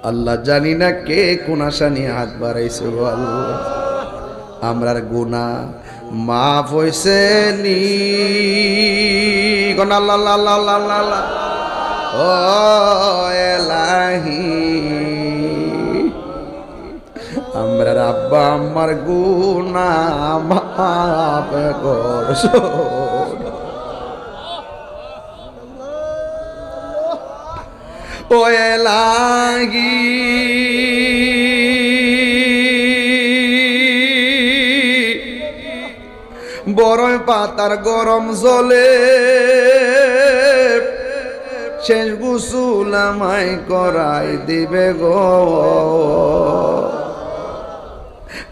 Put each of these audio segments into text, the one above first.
আল্লাহ জানি না কে কোন আশা নিয়ে হাত বাড়াইছে গো আল্লাহ। আমরার গুনাহ মাফ হইছে নি কোন আল্লাহ আল্লাহ আল্লাহ আল্লাহ আল্লাহ। ও এলাহি আমরার আব্বা আম্মার গুনাহ মাফ করছো। ও এলাহি বড়ই পাতার গরম জলে শেষ গোসল আমায় করাই দিবে গো।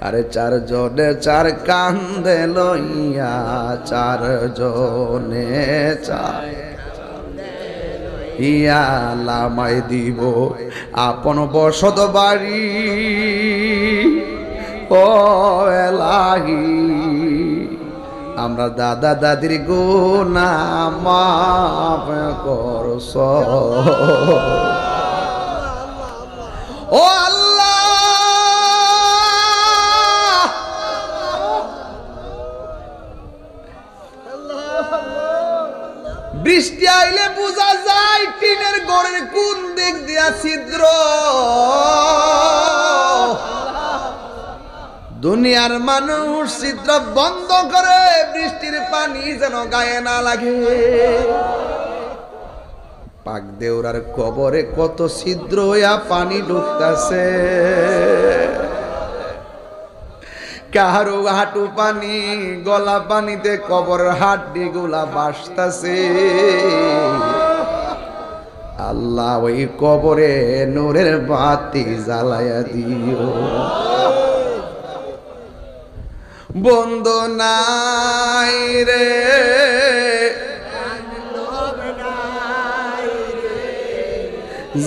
আরে চার জনে চার কান্দে লইয়া, চার জনে চার ইয়ালামাই দিব আপন বসত বাড়ি। ও এলাহি আমরা দাদা দাদির গুনাহ মাফ করছো। ও আল্লাহ বৃষ্টি আইলে বোঝা যায় টিনের ঘরের কোন দিক দিয়া ছিদ্র। দুনিয়ার মানুষ ছিদ্র বন্ধ করে বৃষ্টির পানি যেন গায়ে না লাগে। পাক দেউরার কবরে কত ছিদ্র হইয়া পানি ঢুকতাছে। কারো হাঁটু পানি, গলা পানিতে কবরের হাড্ডি গুলা ভাসতাছে। আল্লাহ ওই কবরে নূরের বাতি জ্বালায়া দিও। বন্ধু নাই রে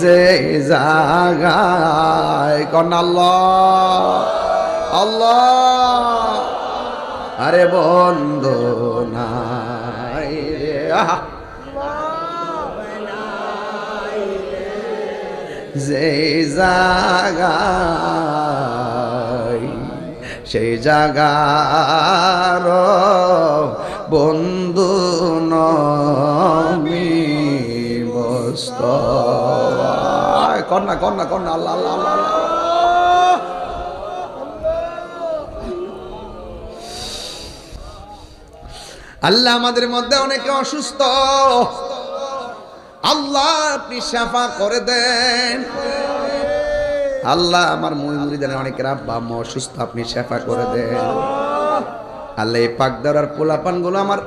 যে জাগায় কোন আল্লাহ আল্লাহ। আরে বন্ধু নাই রে যে জাগায়, সেই জাগার বন্ধু নমি বস্ত। কন্যা কন্যা কন্যা আল্লাহ আল্লাহ আল্লাহ আল্লাহ। আল্লাহ আমাদের মধ্যে অনেকে অসুস্থ, আল্লাহ আপনি শাফা করে দেন। আল্লাহ আমার মুরিদের অনেকের আব্বা আম্মা অসুস্থ, আপনি শাফা করে দেন। আল্লাহ এই পাক দেওয়ার পোলাপান গুলো, আমার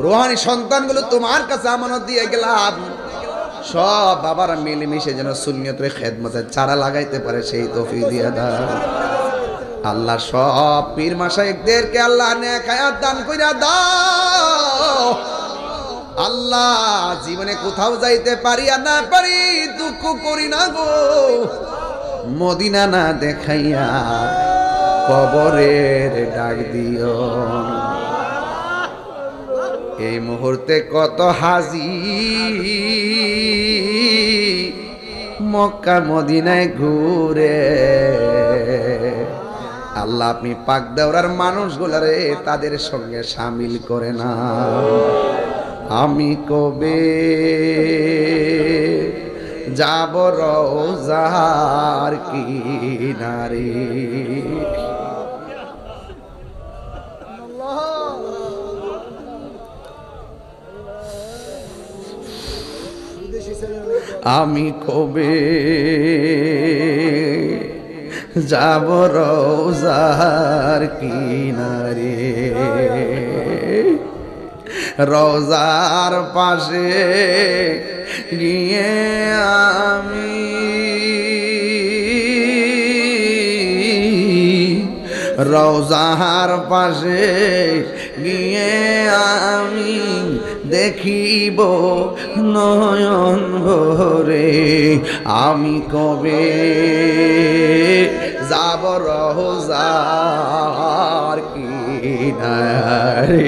রোহানি সন্তান গুলো তোমার কাছে আমানত দিয়ে গেলাম। সব বাবারা মিলেমিশে যেন সুন্নিয়তের খেদমতে চারা লাগাইতে পারে সেই তৌফিক দিয়ে দাও। আল্লাহ সব পীর মাশায়েখদেরকে আল্লাহ নেক হায়াত দান কইরা দাও। আল্লাহ জীবনে কোথাও যাইতে পারি আর না পারি দুঃখ করি না গো, মদিনা না দেখাইয়া কবরের ডাক দিও। এই মুহূর্তে কত হাজি মক্কা মদিনায় ঘুরে। আল্লাহ আপনি পাক দেওয়ার মানুষগুলারে তাদের সঙ্গে শামিল করে না। আমি কবে যাব রওজার কিনারে, আমি কবে যাব রওজার কিনারে। রওজার পাশে গিয়ে আমি রওজার পাশে গিয়ে আমি দেখিব নয়ন ভরে। আমি কবে যাব রওজার কিনারে।